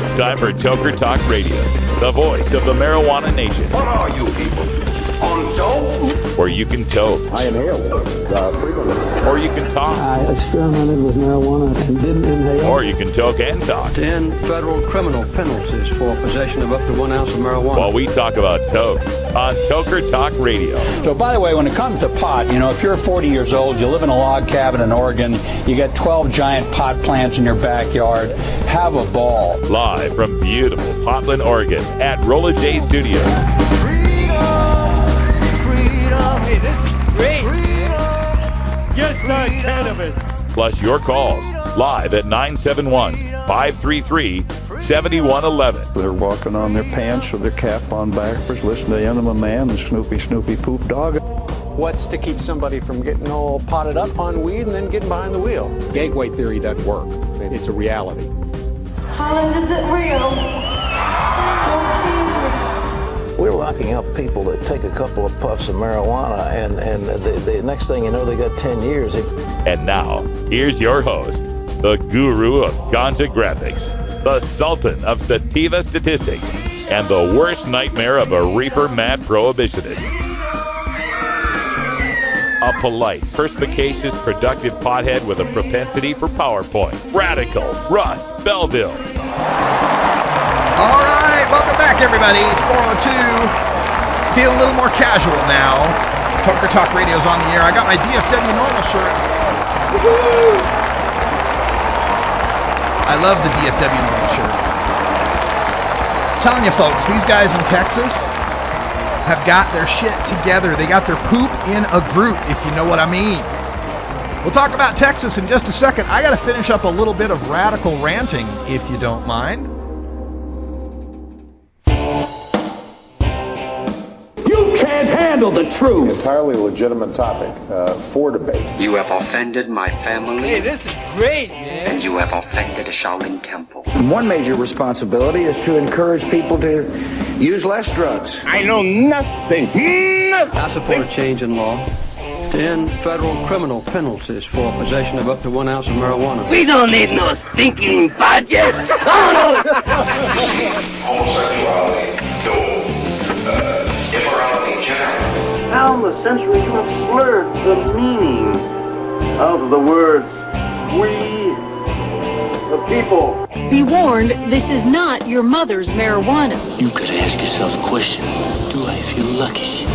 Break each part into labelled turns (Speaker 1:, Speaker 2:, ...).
Speaker 1: It's time for Toker Talk Radio, the voice of the marijuana nation.
Speaker 2: What are you people? On dope?
Speaker 1: Where you can toke.
Speaker 3: I inhale frequently.
Speaker 1: Or you can talk.
Speaker 4: I experimented with marijuana and didn't inhale.
Speaker 1: Or you can toke and talk.
Speaker 5: 10 federal criminal penalties for possession of up to 1 ounce of marijuana.
Speaker 1: While we talk about toke on Toker Talk Radio.
Speaker 6: So, by the way, when it comes to pot, if you're 40 years old, you live in a log cabin in Oregon, you got 12 giant pot plants in your backyard, have a ball.
Speaker 1: Live from beautiful Portland, Oregon at Rolla J Studios.
Speaker 7: Hey, this is great. Just not cannabis.
Speaker 1: Plus your calls live at 971-533-7111.
Speaker 3: They're walking on their pants with their cap on backwards, listening to Enema Man and Snoopy Poop Dog.
Speaker 8: What's to keep somebody from getting all potted up on weed and then getting behind the wheel? Gateway theory doesn't work. It's a reality.
Speaker 9: Holland, is it real? Don't tease me.
Speaker 10: We're locking up people that take a couple of puffs of marijuana, and the next thing you know, they got 10 years.
Speaker 1: And now, here's your host, the guru of ganja graphics, the sultan of sativa statistics, and the worst nightmare of a reefer mad prohibitionist. A polite, perspicacious, productive pothead with a propensity for PowerPoint. Radical Russ Belville.
Speaker 11: All right, welcome back, everybody. It's 4:02. Feel a little more casual now. Toker Talk Radio's on the air. I got my DFW normal shirt. Woo-hoo! I love the DFW normal shirt. I'm telling you, folks, these guys in Texas have got their shit together. They got their poop in a group, if you know what I mean. We'll talk about Texas in just a second. I got to finish up a little bit of radical ranting, if you don't mind.
Speaker 7: Handle the truth.
Speaker 12: Entirely legitimate topic for debate.
Speaker 13: You have offended my family.
Speaker 7: Hey, this is great, man.
Speaker 13: And you have offended a Shaolin temple.
Speaker 6: One major responsibility is to encourage people to use less drugs.
Speaker 7: I know nothing.
Speaker 5: I support a change in law. 10 federal criminal penalties for possession of up to 1 ounce of marijuana.
Speaker 14: We don't need no stinking budget.
Speaker 2: Homosexuality, immorality in general.
Speaker 14: Down the century, you have slurred the meaning of the words we, the people.
Speaker 15: Be warned, this is not your mother's marijuana.
Speaker 16: You could ask yourself a question. Do I feel lucky?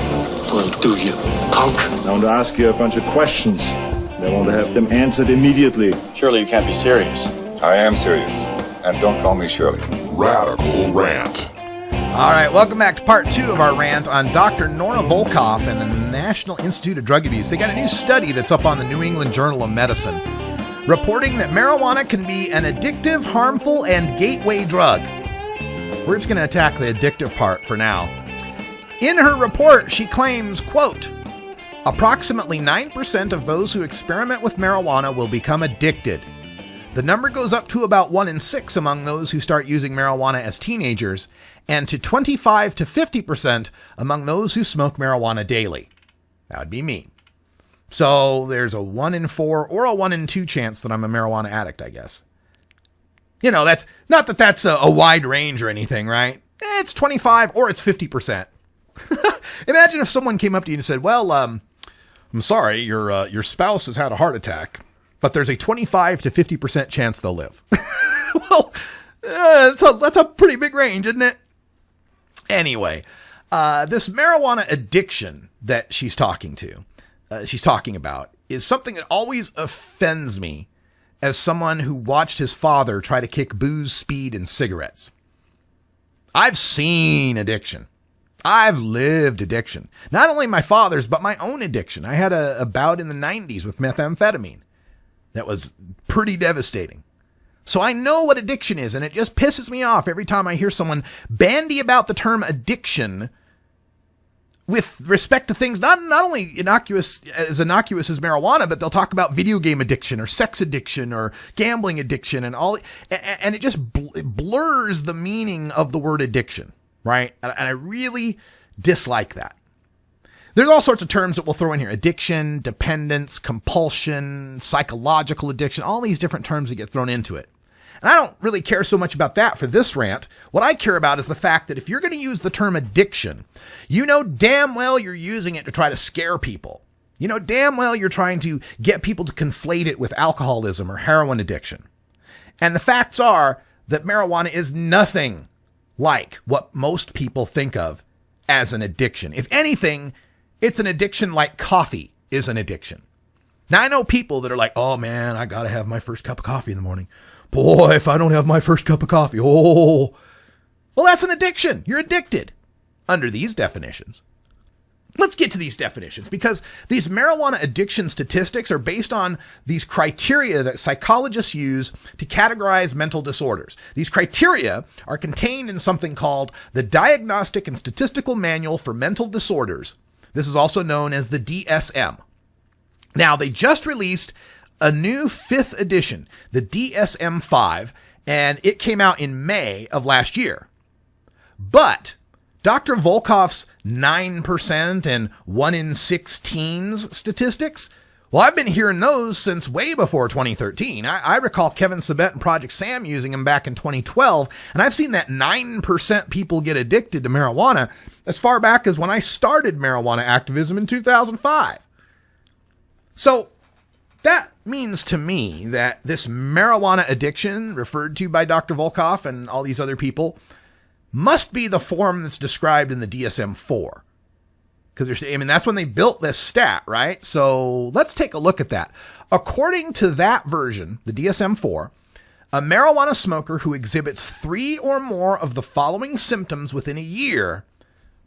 Speaker 16: Or do you, punk?
Speaker 17: I want to ask you a bunch of questions. I want to have them answered immediately.
Speaker 18: Surely you can't be serious.
Speaker 19: I am serious. And don't call me Shirley.
Speaker 1: Radical Rant.
Speaker 11: All right, welcome back to part 2 of our rant on Dr. Nora Volkoff and the National Institute of Drug Abuse. They got a new study that's up on the New England Journal of Medicine reporting that marijuana can be an addictive, harmful, and gateway drug. We're just going to attack the addictive part for now. In her report, she claims, quote, approximately 9% of those who experiment with marijuana will become addicted. The number goes up to about 1 in 6 among those who start using marijuana as teenagers, and to 25 to 50% among those who smoke marijuana daily. That would be me. So there's a 1 in 4 or a 1 in 2 chance that I'm a marijuana addict, I guess. That's not that that's a wide range or anything, right? It's 25 or it's 50%. Imagine if someone came up to you and said, well, I'm sorry, your spouse has had a heart attack, but there's a 25 to 50% chance they'll live. Well, that's a pretty big range, isn't it? Anyway, this marijuana addiction that she's talking about is something that always offends me as someone who watched his father try to kick booze, speed, and cigarettes. I've seen addiction. I've lived addiction. Not only my father's, but my own addiction. I had a bout in the 90s with methamphetamine that was pretty devastating. So I know what addiction is, and it just pisses me off every time I hear someone bandy about the term addiction with respect to things not only innocuous as marijuana, but they'll talk about video game addiction or sex addiction or gambling addiction and all, and it just blurs the meaning of the word addiction, right? And I really dislike that. There's all sorts of terms that we'll throw in here: addiction, dependence, compulsion, psychological addiction, all these different terms that get thrown into it. And I don't really care so much about that for this rant. What I care about is the fact that if you're going to use the term addiction, you know damn well you're using it to try to scare people. You know damn well you're trying to get people to conflate it with alcoholism or heroin addiction. And the facts are that marijuana is nothing like what most people think of as an addiction. If anything, it's an addiction like coffee is an addiction. Now, I know people that are like, oh man, I got to have my first cup of coffee in the morning. Boy, if I don't have my first cup of coffee, well, that's an addiction. You're addicted under these definitions. Let's get to these definitions because these marijuana addiction statistics are based on these criteria that psychologists use to categorize mental disorders. These criteria are contained in something called the Diagnostic and Statistical Manual for Mental Disorders. This is also known as the DSM. Now, they just released a new 5th edition, the DSM-5, and it came out in May of last year. But Dr. Volkoff's 9% and 1 in 6 teens statistics, well, I've been hearing those since way before 2013. I recall Kevin Sabet and Project Sam using them back in 2012, and I've seen that 9% people get addicted to marijuana as far back as when I started marijuana activism in 2005. So that means to me that this marijuana addiction referred to by Dr. Volkoff and all these other people must be the form that's described in the DSM-4. Because that's when they built this stat, right? So let's take a look at that. According to that version, the DSM-4, a marijuana smoker who exhibits 3 or more of the following symptoms within a year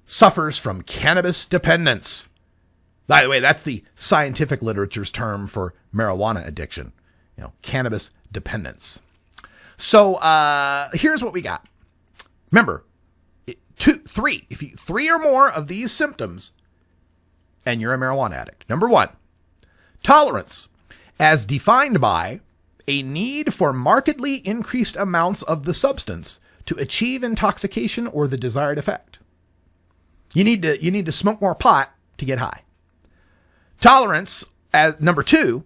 Speaker 11: suffers from cannabis dependence. By the way, that's the scientific literature's term for marijuana addiction, cannabis dependence. So here's what we got. Remember, 3. If you 3 or more of these symptoms, and you're a marijuana addict. Number 1, tolerance, as defined by a need for markedly increased amounts of the substance to achieve intoxication or the desired effect. You need to smoke more pot to get high. Tolerance, as number 2,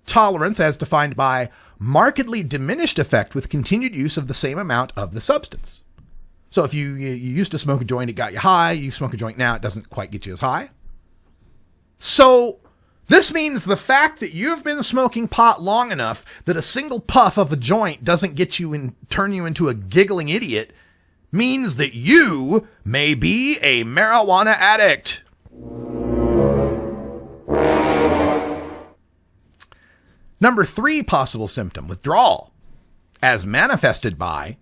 Speaker 11: tolerance as defined by markedly diminished effect with continued use of the same amount of the substance. So if you used to smoke a joint, it got you high. You smoke a joint now, it doesn't quite get you as high. So this means the fact that you've been smoking pot long enough that a single puff of a joint doesn't get you and turn you into a giggling idiot means that you may be a marijuana addict. Number 3 possible symptom, withdrawal, as manifested by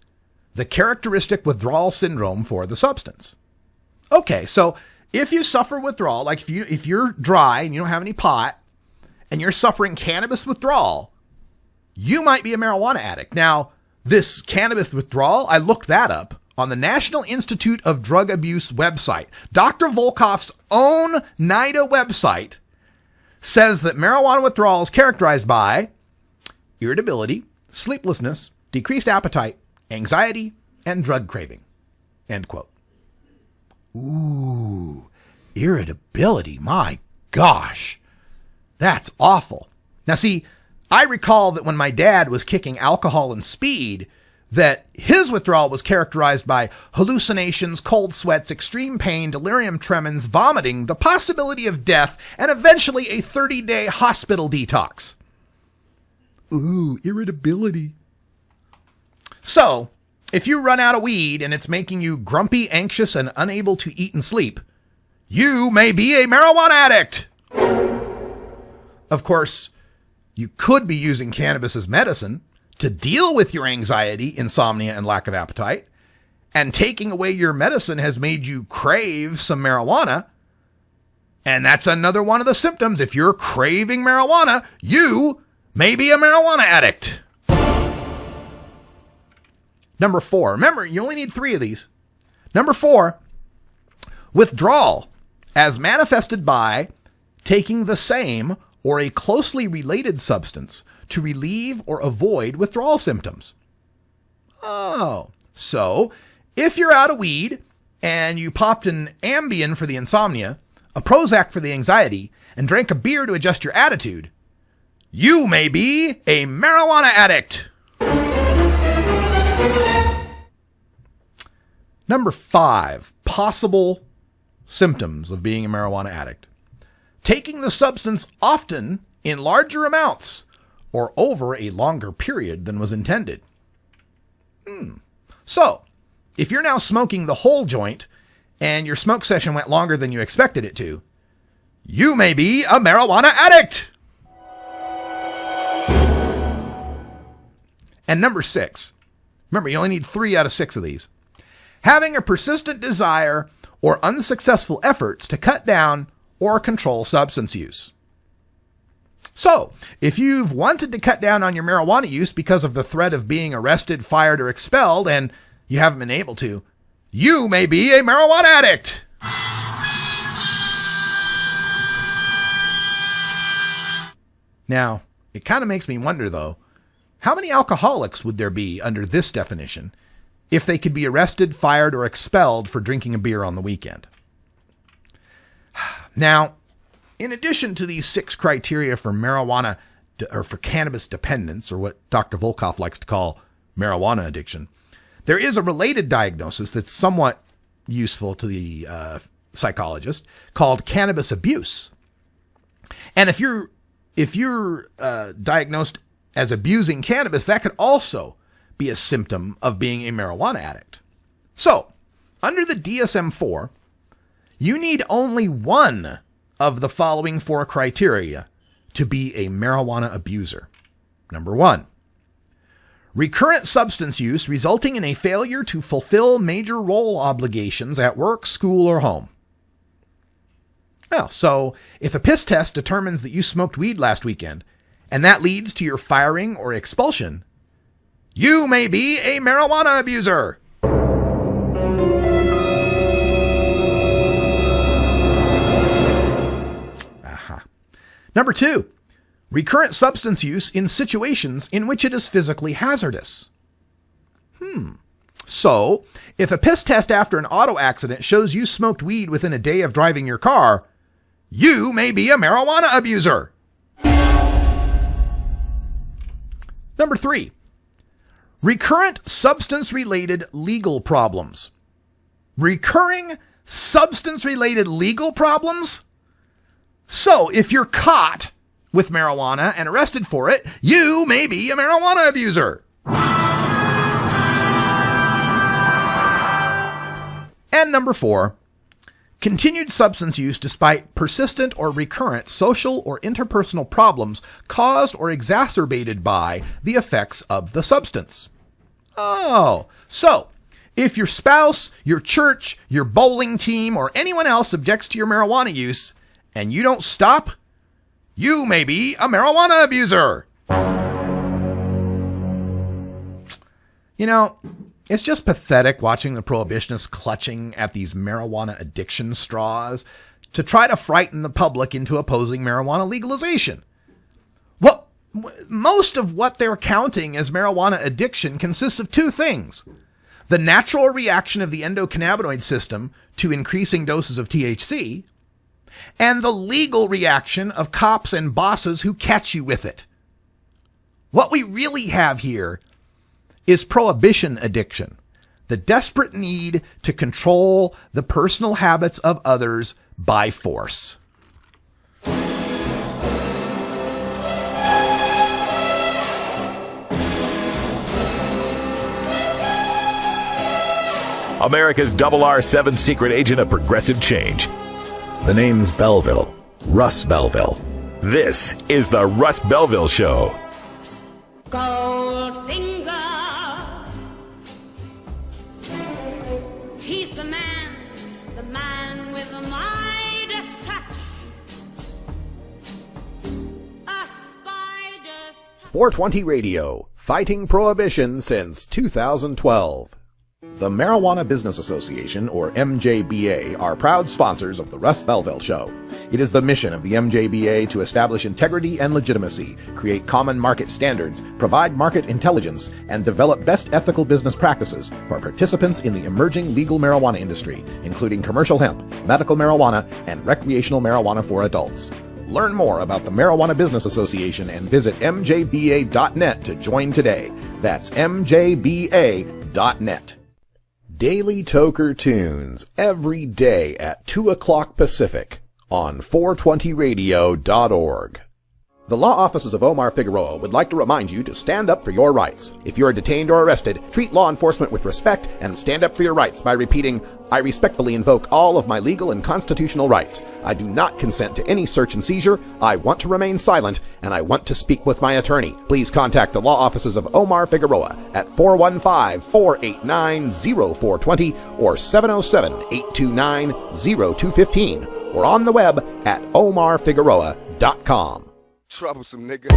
Speaker 11: the characteristic withdrawal syndrome for the substance. Okay, so if you suffer withdrawal, like if you're dry and you don't have any pot and you're suffering cannabis withdrawal, you might be a marijuana addict. Now, this cannabis withdrawal, I looked that up on the National Institute of Drug Abuse website. Dr. Volkoff's own NIDA website says that marijuana withdrawal is characterized by irritability, sleeplessness, decreased appetite, anxiety, and drug craving. End quote. Ooh, irritability. My gosh, that's awful. Now see, I recall that when my dad was kicking alcohol and speed, that his withdrawal was characterized by hallucinations, cold sweats, extreme pain, delirium tremens, vomiting, the possibility of death, and eventually a 30-day hospital detox. Ooh, irritability. So, if you run out of weed and it's making you grumpy, anxious, and unable to eat and sleep, you may be a marijuana addict. Of course, you could be using cannabis as medicine to deal with your anxiety, insomnia, and lack of appetite, and taking away your medicine has made you crave some marijuana, and that's another one of the symptoms. If you're craving marijuana, you may be a marijuana addict. Number 4, remember, you only need 3 of these. Number 4, withdrawal, as manifested by taking the same or a closely related substance to relieve or avoid withdrawal symptoms. Oh, so if you're out of weed and you popped an Ambien for the insomnia, a Prozac for the anxiety, and drank a beer to adjust your attitude, you may be a marijuana addict. Number 5, possible symptoms of being a marijuana addict. Taking the substance often in larger amounts or over a longer period than was intended. So, if you're now smoking the whole joint and your smoke session went longer than you expected it to, you may be a marijuana addict. And number 6, remember, you only need 3 out of 6 of these. Having a persistent desire or unsuccessful efforts to cut down or control substance use. So, if you've wanted to cut down on your marijuana use because of the threat of being arrested, fired, or expelled, and you haven't been able to, you may be a marijuana addict. Now, it kind of makes me wonder, though, how many alcoholics would there be under this definition if they could be arrested, fired, or expelled for drinking a beer on the weekend? Now, in addition to these 6 criteria for marijuana or for cannabis dependence, or what Dr. Volkoff likes to call marijuana addiction, there is a related diagnosis that's somewhat useful to the psychologist called cannabis abuse. And if you're diagnosed as abusing cannabis, that could also be a symptom of being a marijuana addict. So, under the DSM-4, you need only one of the following 4 criteria to be a marijuana abuser. Number 1, recurrent substance use resulting in a failure to fulfill major role obligations at work, school, or home. Well, so if a piss test determines that you smoked weed last weekend, and that leads to your firing or expulsion, you may be a marijuana abuser. Number 2, recurrent substance use in situations in which it is physically hazardous. So, if a piss test after an auto accident shows you smoked weed within a day of driving your car, you may be a marijuana abuser. Number 3, recurrent substance-related legal problems. Recurring substance-related legal problems? So, if you're caught with marijuana and arrested for it, you may be a marijuana abuser. And number 4, continued substance use despite persistent or recurrent social or interpersonal problems caused or exacerbated by the effects of the substance. Oh, so if your spouse, your church, your bowling team, or anyone else objects to your marijuana use, and you don't stop, you may be a marijuana abuser. You know, it's just pathetic watching the prohibitionists clutching at these marijuana addiction straws to try to frighten the public into opposing marijuana legalization. Well, most of what they're counting as marijuana addiction consists of 2 things: the natural reaction of the endocannabinoid system to increasing doses of THC, and the legal reaction of cops and bosses who catch you with it. What we really have here is prohibition addiction, the desperate need to control the personal habits of others by force.
Speaker 1: America's RR7 secret agent of progressive change. The name's Belville. Russ Belville. This is the Russ Belville Show.
Speaker 18: Goldfinger, he's the man with the Midas touch. A spider's touch.
Speaker 11: 420 Radio, fighting prohibition since 2012. The Marijuana Business Association, or MJBA, are proud sponsors of the Russ Belville Show. It is the mission of the MJBA to establish integrity and legitimacy, create common market standards, provide market intelligence, and develop best ethical business practices for participants in the emerging legal marijuana industry, including commercial hemp, medical marijuana, and recreational marijuana for adults. Learn more about the Marijuana Business Association and visit mjba.net to join today. That's mjba.net. Daily Toker tunes every day at 2 o'clock Pacific on 420radio.org. The law offices of Omar Figueroa would like to remind you to stand up for your rights. If you are detained or arrested, treat law enforcement with respect and stand up for your rights by repeating, "I respectfully invoke all of my legal and constitutional rights. I do not consent to any search and seizure. I want to remain silent, and I want to speak with my attorney." Please contact the law offices of Omar Figueroa at 415-489-0420 or 707-829-0215 or on the web at omarfigueroa.com.
Speaker 20: Troublesome nigga.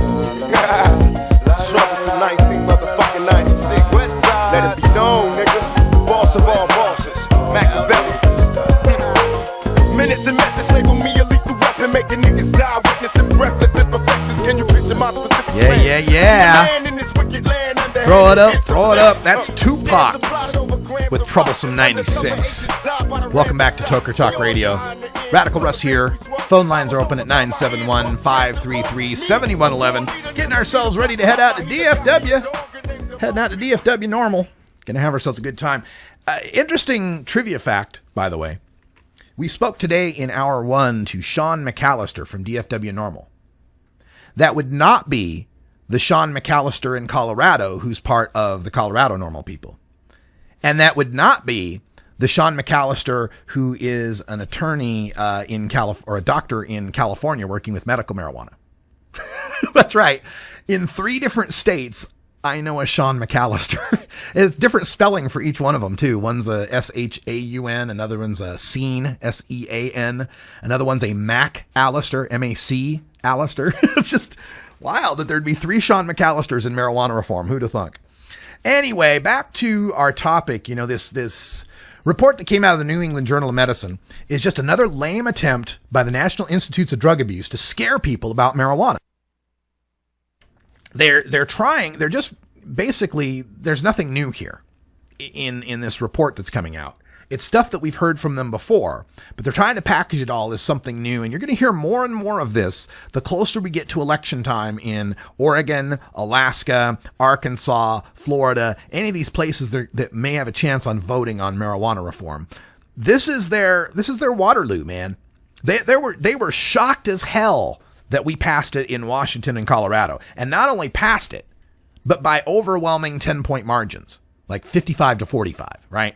Speaker 20: Troublesome 19 motherfucking 96. Let it be known, nigga. Boss of all bosses. Machiavelli. Minutes and methods label me a lethal weapon, making niggas die, witnessing breathless imperfections. Can you picture my specific plan?
Speaker 11: Yeah. Throw it up. That's Tupac with Troublesome 96. Welcome back to Toker Talk Radio. Radical Russ here. Phone lines are open at 971-533-7111. Getting ourselves ready to head out to DFW. Heading out to DFW Normal. Gonna have ourselves a good time. Interesting trivia fact, by the way. We spoke today in hour 1 to Sean McAllister from DFW Normal. That would not be the Sean McAllister in Colorado who's part of the Colorado Normal people. And that would not be the Sean McAllister who is an attorney in or a doctor in California working with medical marijuana. That's right. In 3 different states, I know a Sean McAllister. It's different spelling for each one of them, too. One's a S-H-A-U-N. Another one's a Sean, S-E-A-N. Another one's a Mac Allister, M-A-C Allister. It's just wild that there'd be 3 Sean McAllisters in marijuana reform. Who'd have thunk? Anyway, back to our topic. You know, this report that came out of the New England Journal of Medicine is just another lame attempt by the National Institutes of Drug Abuse to scare people about marijuana. They're just basically, there's nothing new here in this report that's coming out. It's stuff that we've heard from them before, but they're trying to package it all as something new. And you're going to hear more and more of this the closer we get to election time in Oregon, Alaska, Arkansas, Florida, any of these places that may have a chance on voting on marijuana reform. This is their Waterloo, man. They were shocked as hell that we passed it in Washington and Colorado. And not only passed it, but by overwhelming 10-point margins, like 55 to 45, right?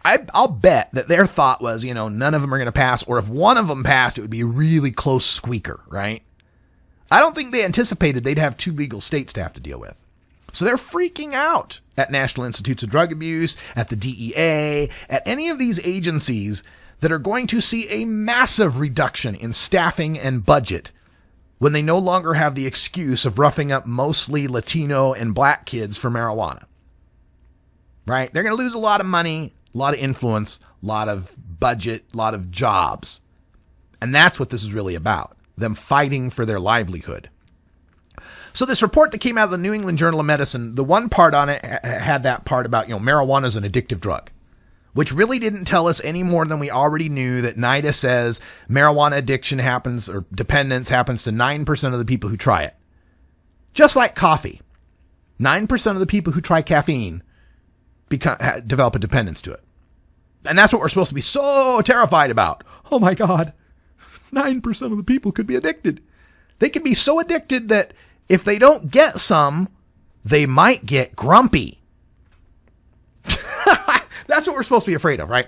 Speaker 11: I'll bet that their thought was, none of them are going to pass, or if one of them passed, it would be a really close squeaker, right? I don't think they anticipated they'd have 2 legal states to have to deal with. So they're freaking out at National Institutes of Drug Abuse, at the DEA, at any of these agencies that are going to see a massive reduction in staffing and budget when they no longer have the excuse of roughing up mostly Latino and black kids for marijuana. Right? They're going to lose a lot of money, a lot of influence, a lot of budget, a lot of jobs. And that's what this is really about, them fighting for their livelihood. So this report that came out of the New England Journal of Medicine, the one part on it had that part about, marijuana is an addictive drug, which really didn't tell us any more than we already knew, that NIDA says marijuana addiction happens, or dependence happens to 9% of the people who try it. Just like coffee. 9% of the people who try caffeine develop a dependence to it. And that's what we're supposed to be so terrified about. Oh my God, 9% of the people could be addicted. They could be so addicted that if they don't get some, they might get grumpy. That's what we're supposed to be afraid of, right?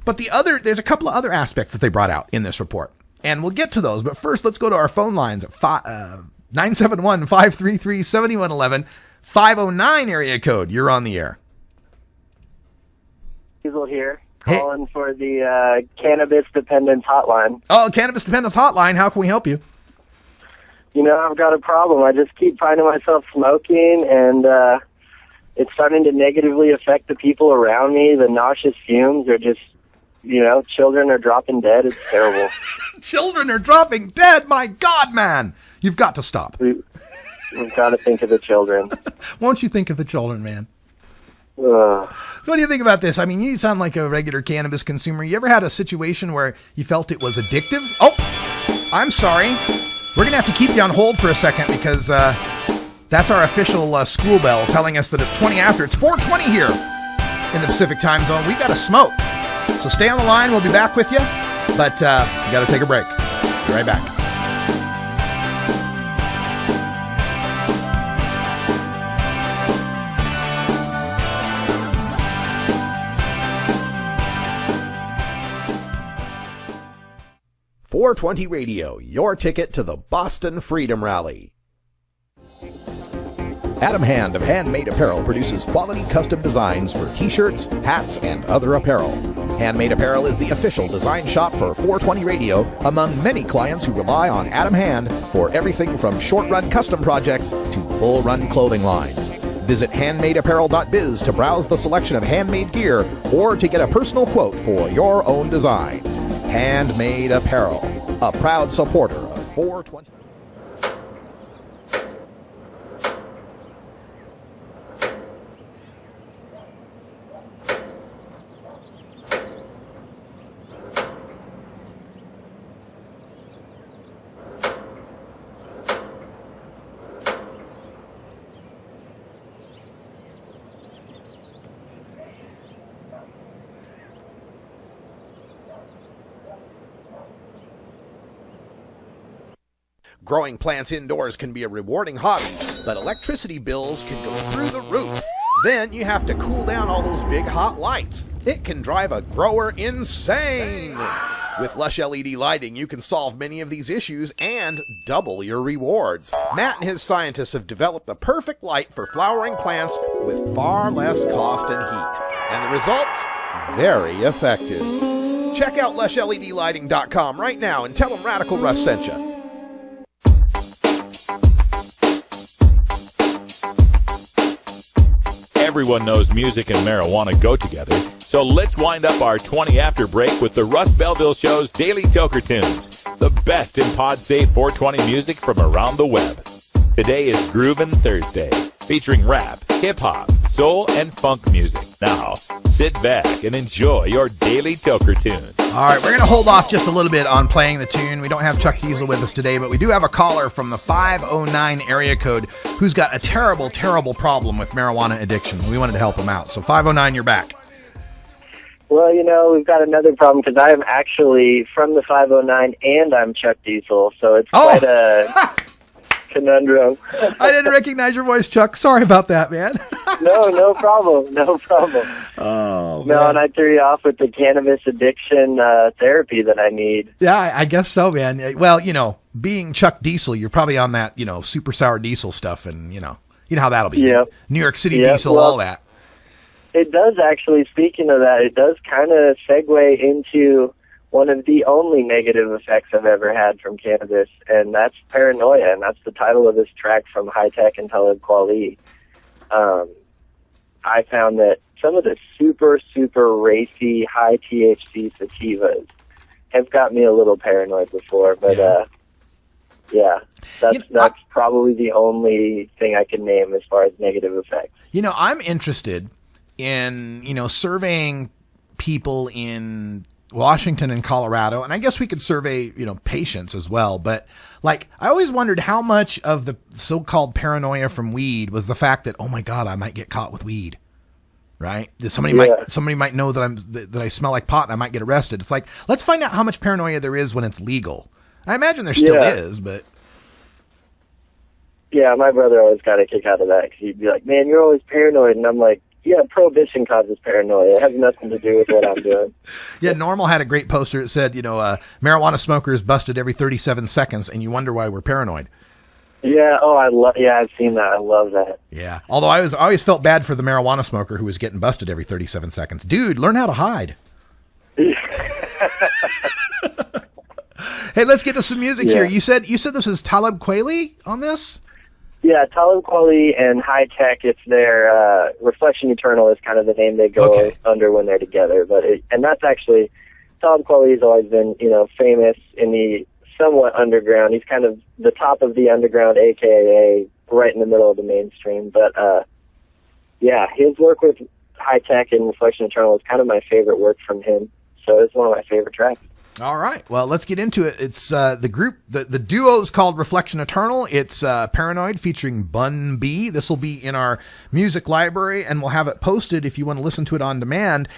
Speaker 11: But there's a couple of other aspects that they brought out in this report, and we'll get to those. But first, let's go to our phone lines at 971-533-7111, 509 area code. You're on the air.
Speaker 21: Diesel here, calling for the Cannabis Dependence Hotline.
Speaker 11: Oh, Cannabis Dependence Hotline. How can we help you?
Speaker 21: I've got a problem. I just keep finding myself smoking, and it's starting to negatively affect the people around me. The nauseous fumes are just, children are dropping dead. It's terrible.
Speaker 11: Children are dropping dead? My God, man. You've got to stop.
Speaker 21: We've got to think of the children.
Speaker 11: Won't you think of the children, man?
Speaker 21: So
Speaker 11: what do you think about this? I mean, you sound like a regular cannabis consumer. You ever had a situation where you felt it was addictive? Oh, I'm sorry. We're going to have to keep you on hold for a second because That's our official school bell telling us that it's 20 after. It's 4:20 here in the Pacific time zone. We got to smoke. So stay on the line. We'll be back with you. But we got to take a break. Be right back.
Speaker 4: .420 Radio, your ticket to the Boston Freedom Rally. Adam Hand of Handmade Apparel produces quality custom designs for t-shirts, hats, and other apparel. Handmade Apparel is the official design shop for 420 Radio, among many clients who rely on Adam Hand for everything from short-run custom projects to full-run clothing lines. Visit handmadeapparel.biz to browse the selection of handmade gear or to get a personal quote for your own designs. Handmade Apparel, a proud supporter of 420. Growing plants indoors can be a rewarding hobby, but electricity bills can go through the roof. Then you have to cool down all those big hot lights. It can drive a grower insane. With Lush LED lighting, you can solve many of these issues and double your rewards. Matt and his scientists have developed the perfect light for flowering plants with far less cost and heat. And the results? Very effective. Check out lushledlighting.com right now and tell them Radical Russ sent you.
Speaker 1: Everyone knows music and marijuana go together, so let's wind up our 20 after break with the Russ Belville Show's Daily Toker Tunes, the best in pod-safe 420 music from around the web. Today is Groovin' Thursday, featuring rap, hip-hop, soul, and funk music. Now, sit back and enjoy your Daily Toker Tune.
Speaker 11: All right, we're going to hold off just a little bit on playing the tune. We don't have Chuck Diesel with us today, but we do have a caller from the 509 area code who's got a terrible, terrible problem with marijuana addiction. We wanted to help him out. So 509, you're back.
Speaker 21: Well, you know, we've got another problem because I'm actually from the 509 and I'm Chuck Diesel, so it's quite a conundrum.
Speaker 11: I didn't recognize your voice, Chuck. Sorry about that, man.
Speaker 21: No problem. No problem.
Speaker 11: Oh,
Speaker 21: no, and I threw you off with the cannabis addiction therapy that I need.
Speaker 11: Yeah, I guess so, man. Well, you know, being Chuck Diesel, you're probably on that, you know, super sour diesel stuff, and you know how that'll be.
Speaker 21: Yep.
Speaker 11: New York City diesel,
Speaker 21: well,
Speaker 11: all that.
Speaker 21: It does actually, speaking of that, it does kind of segue into one of the only negative effects I've ever had from cannabis, and that's paranoia, and that's the title of this track from High Tech and Talib Kweli. I found that some of the super, super racy, high THC sativas have got me a little paranoid before, but that's probably the only thing I can name as far as negative effects.
Speaker 11: You know, I'm interested in, you know, surveying people in Washington and Colorado, and I guess we could survey, you know, patients as well, but like, I always wondered how much of the so-called paranoia from weed was the fact that, oh my God, I might get caught with weed, right? Somebody might know that I smell like pot and I might get arrested. It's like, let's find out how much paranoia there is when it's legal. I imagine there still is, but.
Speaker 21: Yeah, my brother always got a kick out of that because he'd be like, man, you're always paranoid. And I'm like, yeah, prohibition causes paranoia. It has nothing to do with what I'm doing.
Speaker 11: Yeah, Normal had a great poster that said, you know, marijuana smokers busted every 37 seconds, and you wonder why we're paranoid.
Speaker 21: Yeah, I've seen that. I love that.
Speaker 11: Yeah, although I always felt bad for the marijuana smoker who was getting busted every 37 seconds. Dude, learn how to hide. Hey, let's get to some music here. You said this was Talib Kweli on this?
Speaker 21: Yeah, Talib Kweli and High Tech, it's their Reflection Eternal is kind of the name they go under when they're together. And that's actually, Talib Kweli has always been, you know, famous in the somewhat underground. He's kind of the top of the underground, AKA right in the middle of the mainstream. But, his work with High Tech and Reflection Eternal is kind of my favorite work from him. So it's one of my favorite tracks.
Speaker 11: All right. Well, let's get into it. It's the group, the duo is called Reflection Eternal. It's Paranoid featuring Bun B. This will be in our music library, and we'll have it posted if you want to listen to it on demand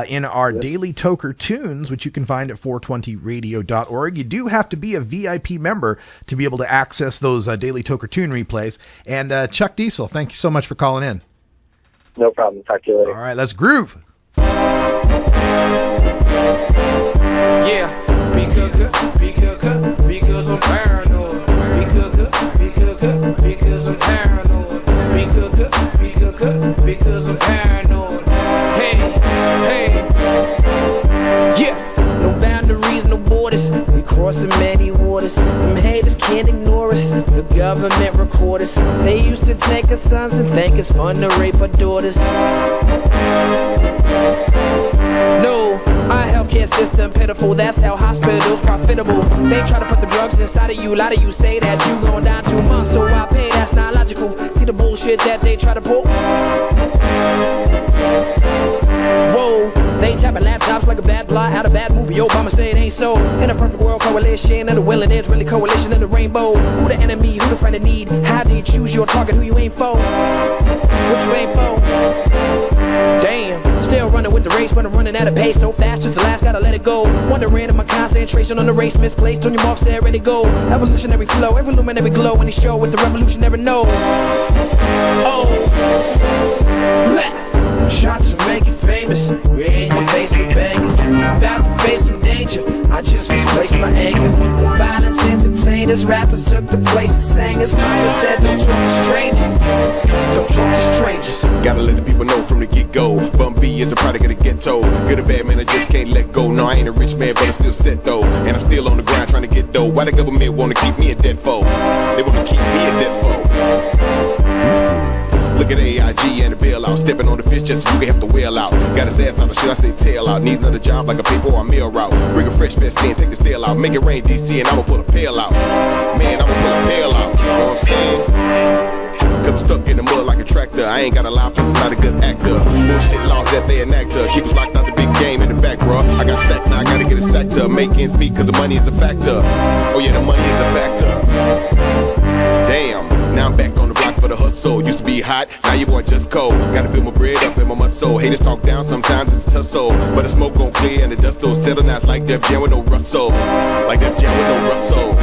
Speaker 11: in our daily Toker tunes, which you can find at 420radio.org. You do have to be a VIP member to be able to access those daily Toker tune replays. And Chuck Diesel, thank you so much for calling in.
Speaker 21: No problem. Talk to you later.
Speaker 11: All right, let's groove.
Speaker 3: Yeah, because I'm paranoid. Because I'm paranoid. Because I'm paranoid. Hey. Yeah, no boundaries, no borders. We crossing many waters. Them haters can't ignore us. The government record us. They used to take our sons and think it's fun to rape our daughters. No, our healthcare system pitiful. That's how hospitals profitable. They try to put the drugs inside of you. A lot of you say that you gon' die 2 months, so I pay. That's not logical. See the bullshit that they try to pull? Whoa, they tapping laptops like a bad plot out of bad movie. Obama say it ain't so. In a perfect world, coalition of the willing is really coalition of the rainbow. Who the enemy? Who the friend in need? How do you choose your target? Who you ain't for? What you ain't for? Damn. Still running with the race, but I'm running at a pace so fast, just the last, gotta let it go. Wondering if my concentration on the race misplaced. On your marks, there, ready, go. Evolutionary flow, every luminary glow when they show with the revolutionary no. Oh, blah. Shot to make you famous. We're in your face with bangers. About to face some danger. I just misplaced my anger. The violence entertainers, rappers took the place of singers. Mama said, don't talk to strangers. Don't talk to strangers.
Speaker 20: Gotta let the people know from the get-go. Bum B is a product of the ghetto. Good or bad, man, I just can't let go. No, I ain't a rich man, but I'm still set though. And I'm still on the grind trying to get dough. Why the government wanna keep me a dead foe? They wanna keep me a dead foe. Look at AIG and the bailout. Stepping on the fish just so you can help the whale out. Got his ass on the shit, I say tail out. Needs another job like a paper or a meal route. Bring a fresh vest in, take the stale out. Make it rain DC and I'ma pull a pail out. Man, I'ma pull a pail out. You know what I'm saying? Cause I'm stuck in the mud like a tractor. I ain't got a lie, plus I'm not a good actor. Bullshit laws that they enact. Keep us locked out the big game in the back, bro. I got sacked, now I gotta get a sack to make ends meet, cause the money is a factor. Oh yeah, the money is a factor. Damn, now I'm back on the block for the hustle. Used to be hot, now your boy just cold. Gotta build my bread up in my muscle. Haters talk down, sometimes it's a tussle. But the smoke gon' clear and the dust will settle. Now it's like Def Jam with no Russell. Like Def Jam with no Russell.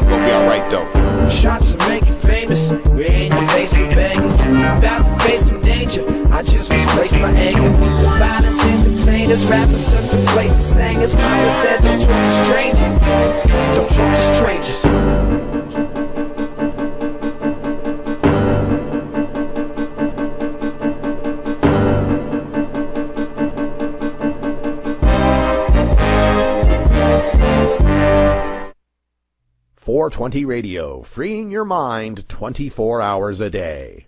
Speaker 20: We gon' be alright though.
Speaker 3: Shots to make you famous. We're in your face with bangers. About to face some danger. I just misplaced my anger. The violence entertainers, rappers took the place of singers. Mama said, don't talk to strangers. Don't talk to strangers.
Speaker 4: .420 Radio, freeing your mind 24 hours a day.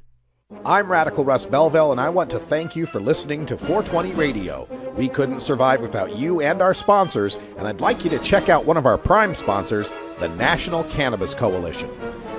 Speaker 4: I'm Radical Russ Belville, and I want to thank you for listening to 420 Radio. We couldn't survive without you and our sponsors, and I'd like you to check out one of our prime sponsors, the National Cannabis Coalition.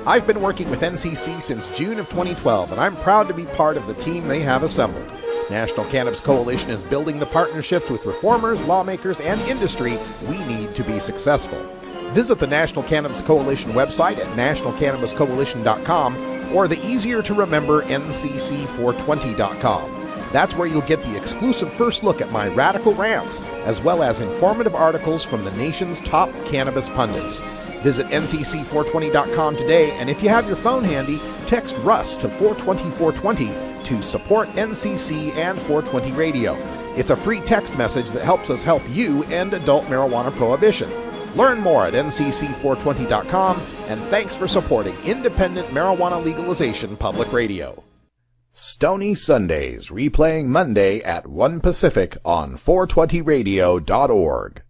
Speaker 4: I've been working with NCC since June of 2012, and I'm proud to be part of the team they have assembled. National Cannabis Coalition is building the partnerships with reformers, lawmakers, and industry we need to be successful. Visit the National Cannabis Coalition website at nationalcannabiscoalition.com or the easier-to-remember ncc420.com. That's where you'll get the exclusive first look at my radical rants, as well as informative articles from the nation's top cannabis pundits. Visit ncc420.com today, and if you have your phone handy, text Russ to 420-420 to support NCC and 420 Radio. It's a free text message that helps us help you end adult marijuana prohibition. Learn more at ncc420.com, and thanks for supporting independent marijuana legalization public radio. Stony Sundays, replaying Monday at 1 Pacific on 420radio.org.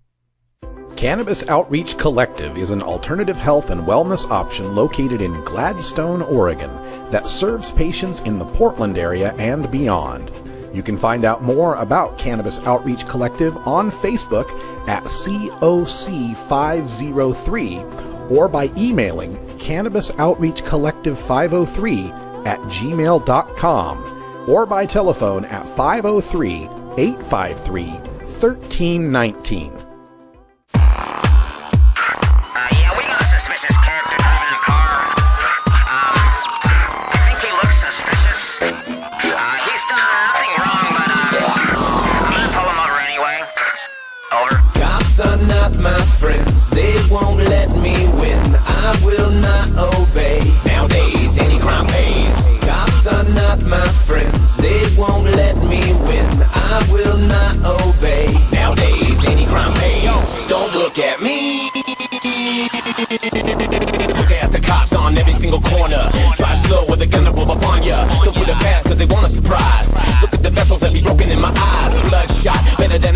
Speaker 4: Cannabis Outreach Collective is an alternative health and wellness option located in Gladstone, Oregon, that serves patients in the Portland area and beyond. You can find out more about Cannabis Outreach Collective on Facebook at COC503 or by emailing cannabisoutreachcollective503@gmail.com or by telephone at 503-853-1319.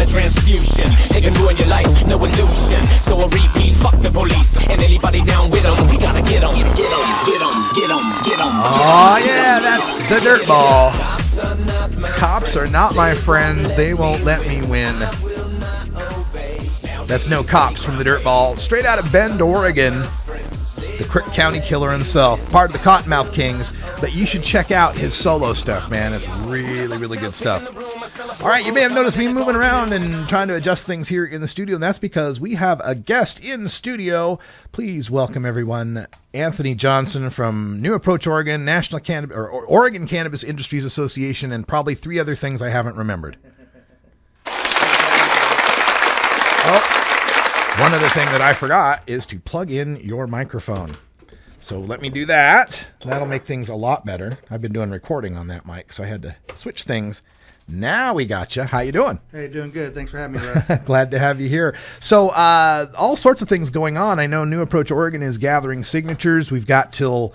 Speaker 3: a transfusion. It can ruin your life, no illusion. So a repeat, fuck the police and anybody down with them. We gotta get them, get them, get them, get them, get them.
Speaker 11: Oh yeah, that's the dirt ball. Cops are not my friends. They won't let me win. That's No Cops from the Dirt Ball, straight out of Bend, Oregon. The Crick County Killer himself, part of the Cottonmouth Kings. But you should check out his solo stuff, man. It's really, really good stuff. All right, you may have noticed me moving around and trying to adjust things here in the studio, and that's because we have a guest in the studio. Please welcome everyone, Anthony Johnson from New Approach Oregon, National Cannabis or Oregon Cannabis Industries Association, and probably 3 other things I haven't remembered. One other thing that I forgot is to plug in your microphone. So let me do that. That'll make things a lot better. I've been doing recording on that mic, so I had to switch things. Now we got you. How you doing?
Speaker 8: Hey, doing good. Thanks for having me, Russ.
Speaker 11: Glad to have you here. So all sorts of things going on. I know New Approach Oregon is gathering signatures. We've got till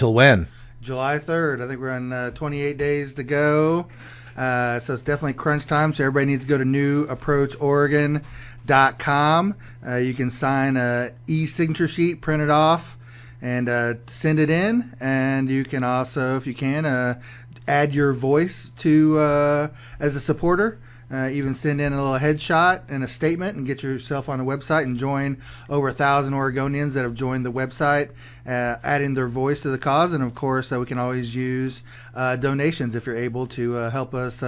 Speaker 11: when?
Speaker 8: July 3rd. I think we're on 28 days to go. So it's definitely crunch time. So everybody needs to go to newapproachoregon.com. You can sign a e-signature sheet, print it off, and send it in. And you can also, if you can, add your voice to as a supporter. Even send in a little headshot and a statement and get yourself on the website and join over 1,000 Oregonians that have joined the website, adding their voice to the cause. And of course, we can always use donations if you're able to help us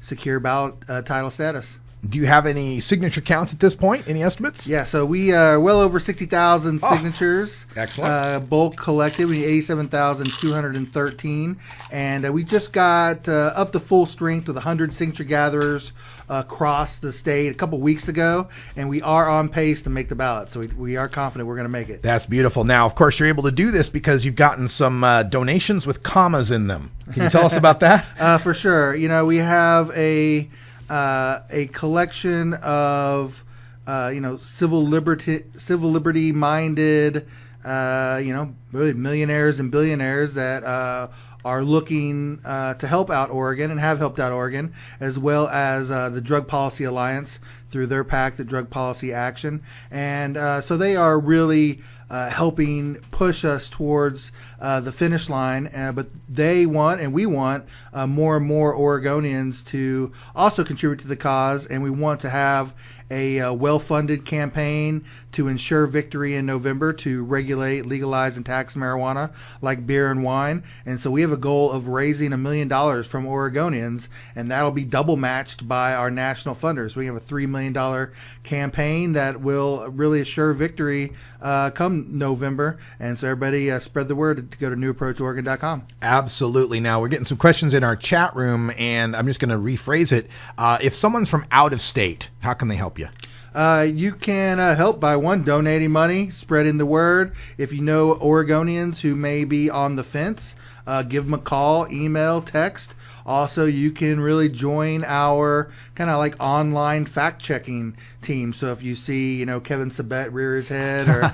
Speaker 8: secure ballot title status.
Speaker 11: Do you have any signature counts at this point? Any estimates?
Speaker 8: Yeah, so we are well over 60,000 signatures.
Speaker 11: Excellent.
Speaker 8: Bulk collected. We need 87,213. And we just got up to full strength with 100 signature gatherers across the state a couple weeks ago. And we are on pace to make the ballot. So we are confident we're going to make it.
Speaker 11: That's beautiful. Now, of course, you're able to do this because you've gotten some donations with commas in them. Can you tell us about that?
Speaker 8: For sure. You know, we have a collection of civil liberty minded really millionaires and billionaires that are looking to help out Oregon and have helped out Oregon, as well as the Drug Policy Alliance through their PAC, the Drug Policy Action. And so they are really helping push us towards the finish line. But they want, and we want, more and more Oregonians to also contribute to the cause. And we want to have a well-funded campaign to ensure victory in November to regulate, legalize, and tax marijuana like beer and wine. And so we have a goal of raising $1 million from Oregonians, and that'll be double matched by our national funders. We have a $3 million campaign that will really assure victory come November. And so everybody spread the word to go to newapproachoregon.com.
Speaker 11: Absolutely. Now we're getting some questions in our chat room, and I'm just going to rephrase it. If someone's from out of state, how can they help you?
Speaker 8: You can help by donating money, spreading the word. If you know Oregonians who may be on the fence, give them a call, email, text. Also, you can really join our kind of like online fact-checking team. So if you see, Kevin Sabet rear his head, or,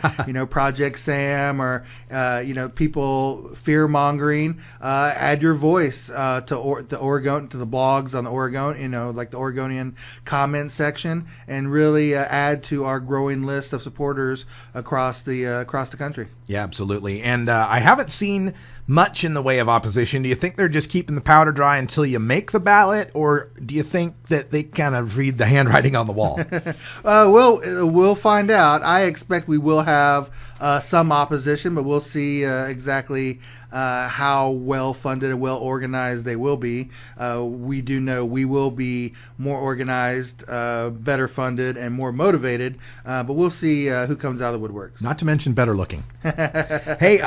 Speaker 8: Project Sam, or, people fear-mongering, add your voice to the blogs on the Oregon, like the Oregonian comment section, and really add to our growing list of supporters across the country.
Speaker 11: Yeah, absolutely. And I haven't seen much in the way of opposition. Do you think they're just keeping the powder dry until you make the ballot, or do you think that they kind of read the handwriting on the wall?
Speaker 8: We'll find out. I expect we will have some opposition, but we'll see exactly how well funded and well organized they will be. We do know we will be more organized, better funded, and more motivated, but we'll see who comes out of the woodworks.
Speaker 11: Not to mention better looking. Hey,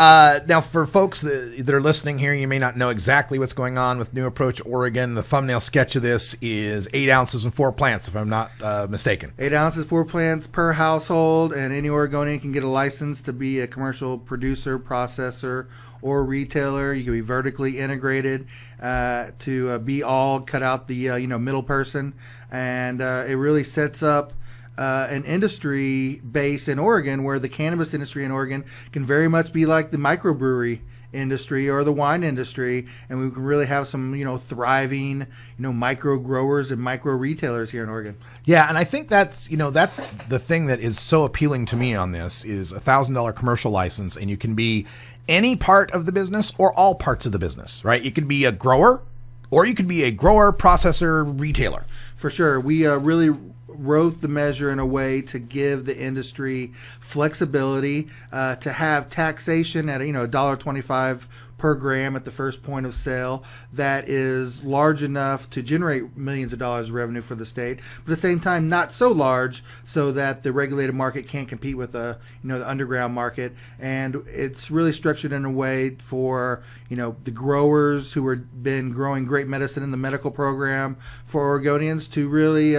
Speaker 11: now for folks that are listening here, you may not know exactly what's going on with New Approach Oregon. The thumbnail sketch of this is 8 ounces and 4 plants, if I'm not mistaken.
Speaker 8: 8 ounces, 4 plants per household, and any Oregonian can get a license to be a commercial producer, processor, or retailer. You can be vertically integrated to be all cut out the middle person, and it really sets up an industry base in Oregon where the cannabis industry in Oregon can very much be like the microbrewery industry or the wine industry, and we can really have some, thriving, micro growers and micro retailers here in Oregon.
Speaker 11: Yeah, and I think that's the thing that is so appealing to me on this is $1,000 commercial license, and you can be any part of the business or all parts of the business, right? You could be a grower, or you could be a grower, processor, retailer.
Speaker 8: For sure. We really wrote the measure in a way to give the industry flexibility to have taxation at $1.25 per gram at the first point of sale that is large enough to generate millions of dollars of revenue for the state, but at the same time not so large so that the regulated market can't compete with the underground market. And it's really structured in a way for the growers who have been growing great medicine in the medical program for Oregonians to really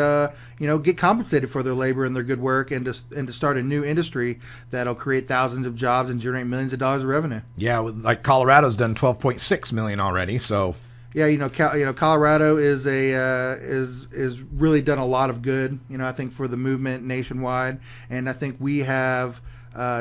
Speaker 8: get compensated for their labor and their good work, and to start a new industry that'll create thousands of jobs and generate millions of dollars of revenue.
Speaker 11: Yeah, like Colorado's done 12.6 million already, so
Speaker 8: yeah, Colorado is is really done a lot of good, I think, for the movement nationwide, and I think we have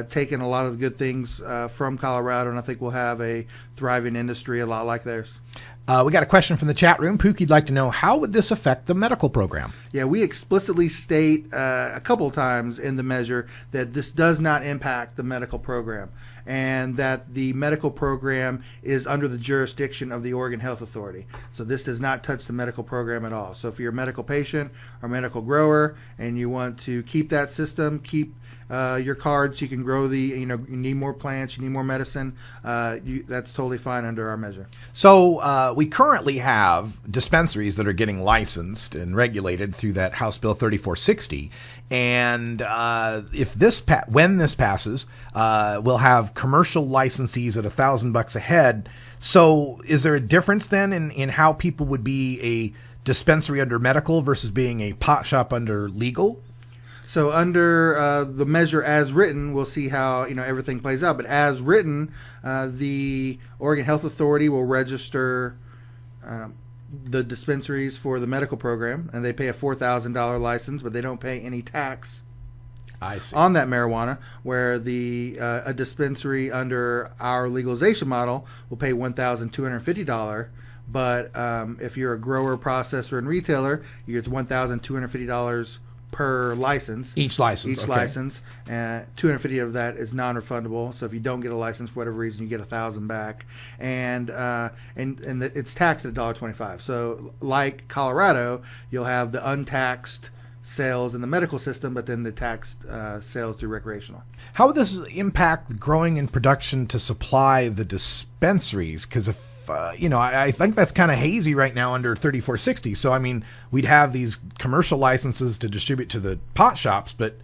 Speaker 8: taken a lot of the good things from Colorado, and I think we'll have a thriving industry a lot like theirs.
Speaker 11: We got a question from the chat room. Pookie'd like to know, how would this affect the medical program?
Speaker 8: Yeah, we explicitly state a couple of times in the measure that this does not impact the medical program, and that the medical program is under the jurisdiction of the Oregon Health Authority. So this does not touch the medical program at all. So if you're a medical patient or medical grower and you want to keep that system, keep your card so you can grow you need more plants, you need more medicine, that's totally fine under our measure.
Speaker 11: So we currently have dispensaries that are getting licensed and regulated through that House Bill 3460. And when this passes, we'll have commercial licensees at $1,000 a head. So is there a difference then in how people would be a dispensary under medical versus being a pot shop under legal?
Speaker 8: So under the measure as written, we'll see how everything plays out. But as written, the Oregon Health Authority will register the dispensaries for the medical program, and they pay a $4,000 license, but they don't pay any tax on that marijuana. Where a dispensary under our legalization model will pay $1,250. But if you're a grower, processor, and retailer, you get $1,250 per license.
Speaker 11: Each license.
Speaker 8: And $250 of that is non-refundable. So if you don't get a license for whatever reason, you get $1,000 back, and it's taxed at $1.25. So like Colorado, you'll have the untaxed sales in the medical system, but then the taxed sales through recreational.
Speaker 11: How would this impact growing and production to supply the dispensaries? Because if I think that's kind of hazy right now under 3460. So, I mean, we'd have these commercial licenses to distribute to the pot shops, but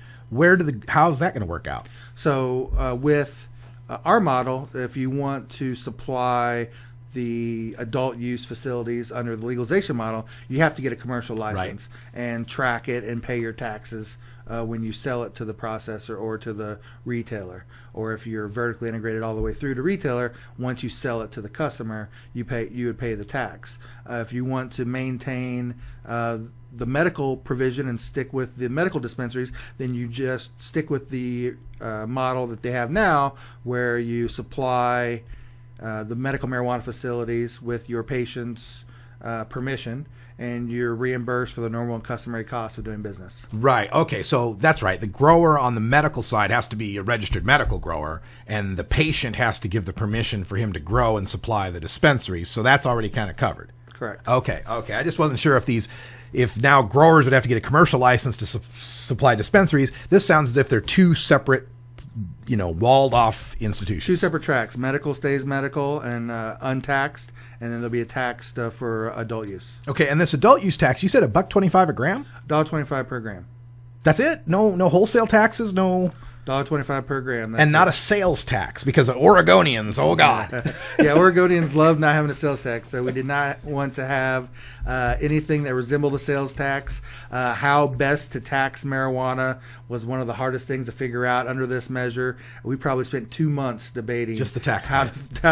Speaker 11: how's that going to work out?
Speaker 8: So, with our model, if you want to supply the adult use facilities under the legalization model, you have to get a commercial license and track it and pay your taxes when you sell it to the processor or to the retailer. Or if you're vertically integrated all the way through to retailer, once you sell it to the customer, you would pay the tax. If you want to maintain the medical provision and stick with the medical dispensaries, then you just stick with the model that they have now, where you supply the medical marijuana facilities with your patient's permission, and you're reimbursed for the normal and customary costs of doing business.
Speaker 11: Right. Okay. So that's right. The grower on the medical side has to be a registered medical grower, and the patient has to give the permission for him to grow and supply the dispensaries. So that's already kind of covered.
Speaker 8: Correct.
Speaker 11: Okay. I just wasn't sure if now growers would have to get a commercial license to supply dispensaries. This sounds as if they're two separate, walled off institutions.
Speaker 8: Two separate tracks. Medical stays medical and untaxed, and then there'll be a tax for adult use.
Speaker 11: Okay, and this adult use tax, you said $1.25 a gram?
Speaker 8: $1.25 per gram.
Speaker 11: That's it? No wholesale taxes? No.
Speaker 8: $1.25 per gram.
Speaker 11: And not a sales tax, because of Oregonians, oh God.
Speaker 8: Yeah, Oregonians love not having a sales tax, so we did not want to have anything that resembled a sales tax. How best to tax marijuana was one of the hardest things to figure out under this measure. We probably spent 2 months debating
Speaker 11: just the tax,
Speaker 8: how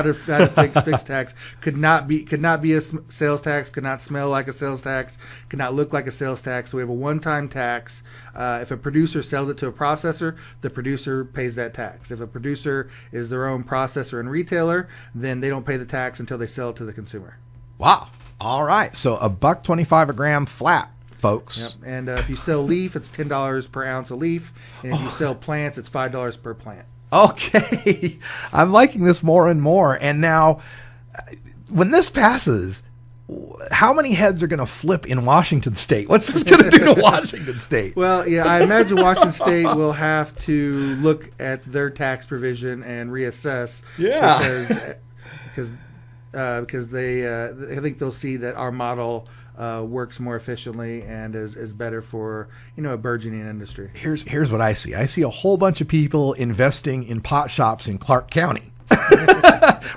Speaker 8: to fix tax. Could not be a sales tax. Could not smell like a sales tax. Could not look like a sales tax. So we have a one-time tax. If a producer sells it to a processor, the producer pays that tax. If a producer is their own processor and retailer, then they don't pay the tax until they sell it to the consumer.
Speaker 11: Wow. All right. So $1.25 a gram flat, folks.
Speaker 8: Yep. And if you sell leaf, it's $10 per ounce of leaf. And if you sell plants, it's $5 per plant.
Speaker 11: Okay. I'm liking this more and more. And now, when this passes, how many heads are going to flip in Washington State? What's this going to do to Washington State?
Speaker 8: Well, yeah, I imagine Washington State will have to look at their tax provision and reassess.
Speaker 11: Yeah.
Speaker 8: Because they, I think they'll see that our model works more efficiently and is better for a burgeoning industry.
Speaker 11: Here's what I see. I see a whole bunch of people investing in pot shops in Clark County.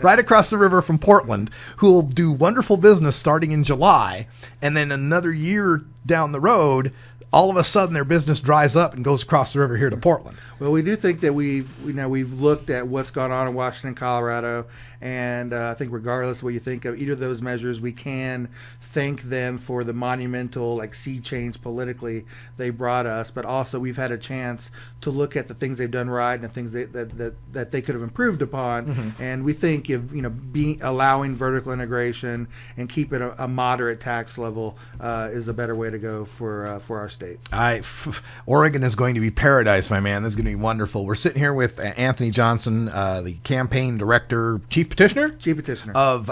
Speaker 11: Right across the river from Portland, who will do wonderful business starting in July, and then another year down the road, all of a sudden their business dries up and goes across the river here to Portland.
Speaker 8: Well, we do think that we've looked at what's gone on in Washington, Colorado, and I think regardless of what you think of either of those measures, we can thank them for the monumental sea change politically they brought us. But also we've had a chance to look at the things they've done right and the things that they could have improved upon. Mm-hmm. And we think if allowing vertical integration and keeping a moderate tax level is a better way to go for our state.
Speaker 11: Oregon is going to be paradise, my man. This is going to be wonderful. We're sitting here with Anthony Johnson, the campaign director, chief petitioner of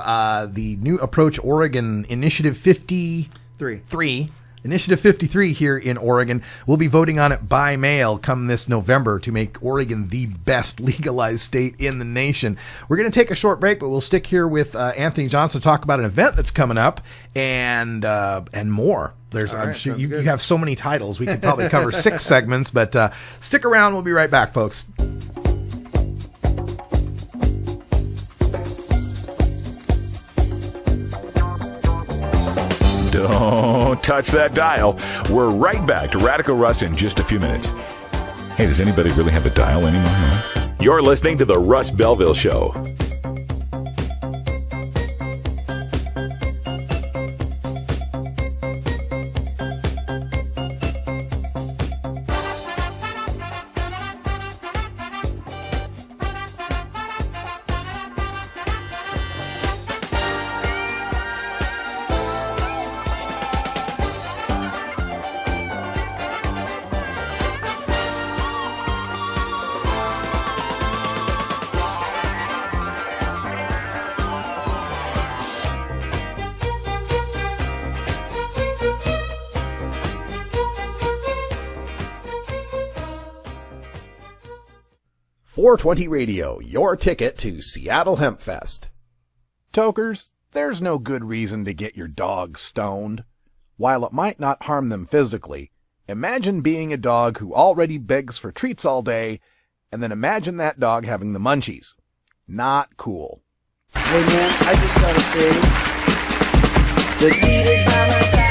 Speaker 11: the New Approach Oregon Initiative 53. Initiative 53 here in Oregon. We'll be voting on it by mail come this November to make Oregon the best legalized state in the nation. We're going to take a short break, but we'll stick here with Anthony Johnson to talk about an event that's coming up and more. I'm sure you have so many titles. We could probably cover 6 segments, but stick around. We'll be right back, folks.
Speaker 1: Don't touch that dial. We're right back to Radical Russ in just a few minutes. Hey, does anybody really have a dial anymore? No? You're listening to The Russ Belville Show.
Speaker 4: .420 Radio, your ticket to Seattle Hemp Fest. Tokers, there's no good reason to get your dog stoned. While it might not harm them physically, imagine being a dog who already begs for treats all day, and then imagine that dog having the munchies. Not cool.
Speaker 3: Hey man, I just gotta say, the beat is by my side.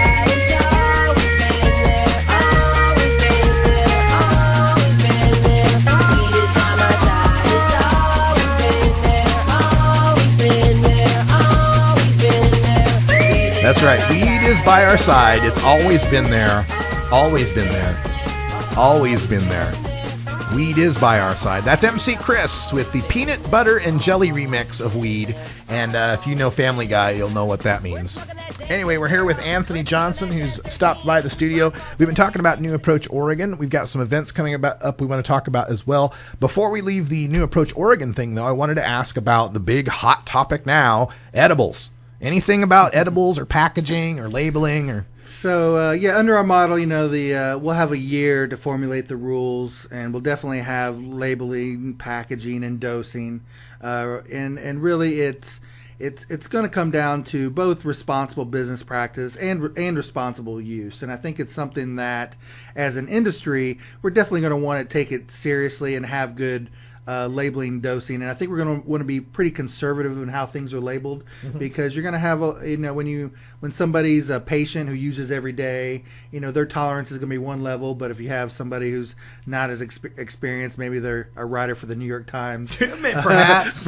Speaker 11: That's right. Weed is by our side. It's always been there. Always been there. Always been there. Weed is by our side. That's MC Chris with the peanut butter and jelly remix of Weed. And if you know Family Guy, you'll know what that means. Anyway, we're here with Anthony Johnson, who's stopped by the studio. We've been talking about New Approach Oregon. We've got some events coming up we want to talk about as well. Before we leave the New Approach Oregon thing, though, I wanted to ask about the big hot topic now, edibles. Anything about edibles or packaging or labeling or...
Speaker 8: So, under our model, we'll have a year to formulate the rules, and we'll definitely have labeling, packaging, and dosing. And really, it's going to come down to both responsible business practice and responsible use. And I think it's something that, as an industry, we're definitely going to want to take it seriously and have good labeling dosing, and I think we're going to want to be pretty conservative in how things are labeled, because you're going to have when somebody's a patient who uses every day, their tolerance is going to be one level, but if you have somebody who's not as experienced, maybe they're a writer for the New York Times, perhaps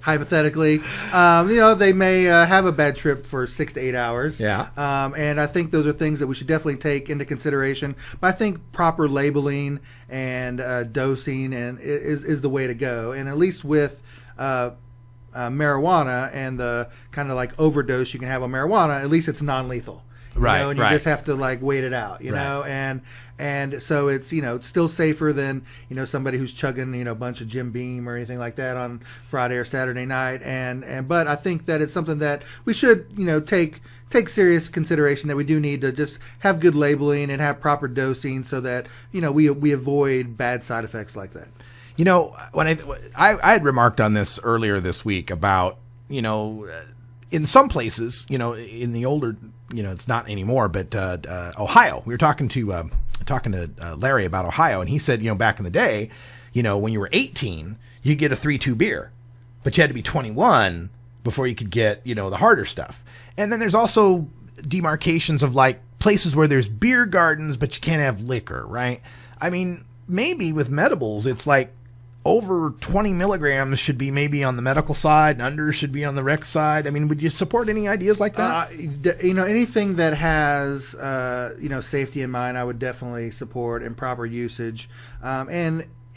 Speaker 8: hypothetically, they may have a bad trip for 6 to 8 hours. And I think those are things that we should definitely take into consideration. But I think proper labeling and dosing is the way to go. And at least with marijuana and the kind of like overdose you can have on marijuana, at least it's non-lethal. And you just have to wait it out, know, and so it's, it's still safer than, somebody who's chugging, a bunch of Jim Beam or anything like that on Friday or Saturday night. But I think that it's something that we should, take serious consideration, that we do need to just have good labeling and have proper dosing so that, we avoid bad side effects like that.
Speaker 11: When I had remarked on this earlier this week about, in some places, in the older, it's not anymore, but Ohio, we were talking to Larry about Ohio, and he said, back in the day, when you were 18, you get a 3-2 beer, but you had to be 21 before you could get, the harder stuff. And then there's also demarcations of places where there's beer gardens, but you can't have liquor, right? I mean, maybe with medibles, it's over 20 milligrams should be maybe on the medical side, and under should be on the rec side. I mean, would you support any ideas like that?
Speaker 8: Anything that has, safety in mind, I would definitely support, and proper usage.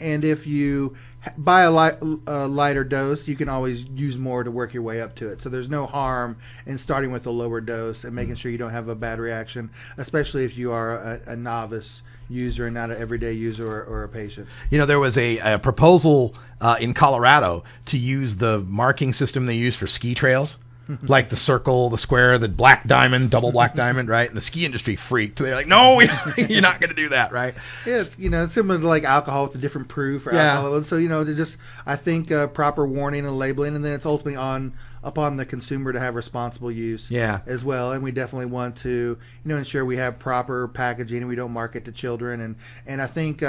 Speaker 8: And if you buy a lighter dose, you can always use more to work your way up to it. So there's no harm in starting with a lower dose and making sure you don't have a bad reaction, especially if you are a novice user and not an everyday user or a patient.
Speaker 11: There was a proposal in Colorado to use the marking system they use for ski trails. Like the circle, the square, the black diamond, double black diamond, right? And the ski industry freaked. They're like, no, you're not going to do that, right?
Speaker 8: Yeah, it's similar to alcohol with a different proof or alcohol. So, I think proper warning and labeling, and then it's ultimately upon the consumer to have responsible use as well. And we definitely want to, ensure we have proper packaging and we don't market to children. And I think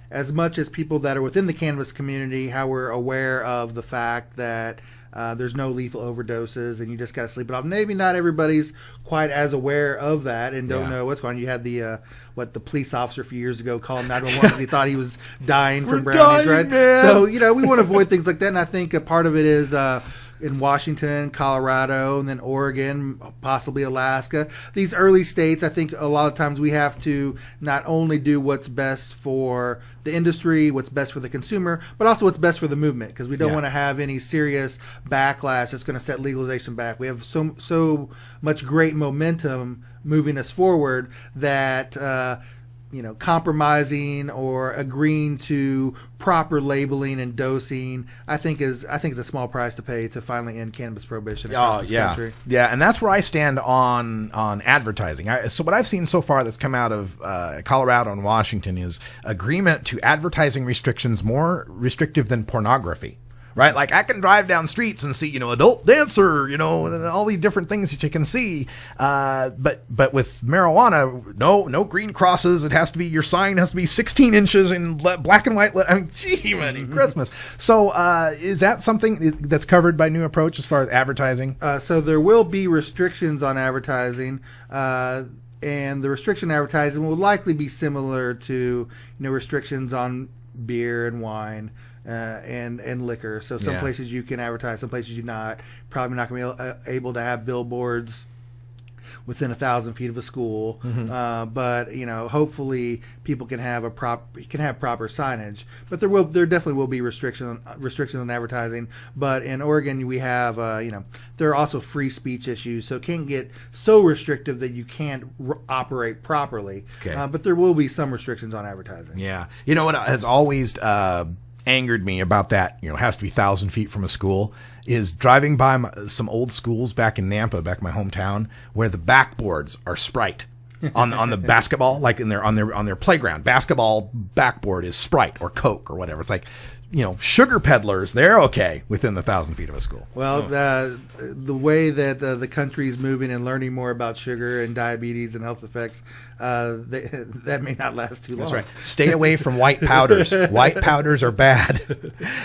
Speaker 8: as much as people that are within the cannabis community, how we're aware of the fact that there's no lethal overdoses and you just got to sleep it off. Maybe not everybody's quite as aware of that and don't know what's going on. You had the police officer a few years ago called 911 because he thought he was dying from brownies, right?
Speaker 11: Man.
Speaker 8: So, we want to avoid things like that. And I think a part of it is in Washington, Colorado, and then Oregon, possibly Alaska. These early states, I think a lot of times we have to not only do what's best for the industry, what's best for the consumer, but also what's best for the movement, because we don't want to have any serious backlash that's going to set legalization back. We have so much great momentum moving us forward that compromising or agreeing to proper labeling and dosing, I think it's a small price to pay to finally end cannabis prohibition across this country.
Speaker 11: Yeah, and that's where I stand on advertising. So what I've seen so far that's come out of Colorado and Washington is agreement to advertising restrictions more restrictive than pornography. Right? I can drive down streets and see, adult dancer, all these different things that you can see. But with marijuana, no green crosses. It has to be, your sign has to be 16 inches in black and white. I mean, gee, man, Christmas. So is that something that's covered by New Approach as far as advertising?
Speaker 8: So there will be restrictions on advertising. And the restriction advertising will likely be similar to, restrictions on beer and wine. And liquor. So some places you can advertise, some places you're not. Probably not going to be able to have billboards within 1,000 feet of a school. But hopefully people can have proper signage. But there definitely will be restrictions on advertising. But in Oregon we have there are also free speech issues, so it can't get so restrictive that you can't operate properly. But there will be some restrictions on advertising.
Speaker 11: Yeah, what has always angered me about that, has to be 1,000 feet from a school, is driving by some old schools back in Nampa, back in my hometown, where the backboards are Sprite on the basketball, on their playground. Basketball backboard is Sprite or Coke or whatever. It's sugar peddlers, they're okay within the 1,000 feet of a school.
Speaker 8: Well, the way that the country is moving and learning more about sugar and diabetes and health effects, that may not last too long.
Speaker 11: That's right. Stay away from white powders. White powders are bad.